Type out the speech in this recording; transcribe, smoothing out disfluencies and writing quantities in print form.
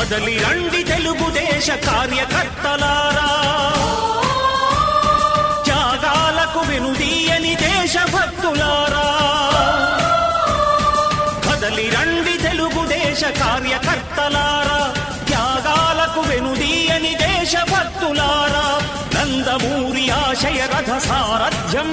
కదలి రండి తెలుగుదేశ కార్యకర్తలారా, త్యాగాలకు వెనుదీయని దేశభక్తులారా. కదలి రండి తెలుగుదేశ కార్యకర్తలారా, త్యాగాలకు వెనుదీయని దేశభక్తులారా. నందమూరి ఆశయ రథ సారథ్యం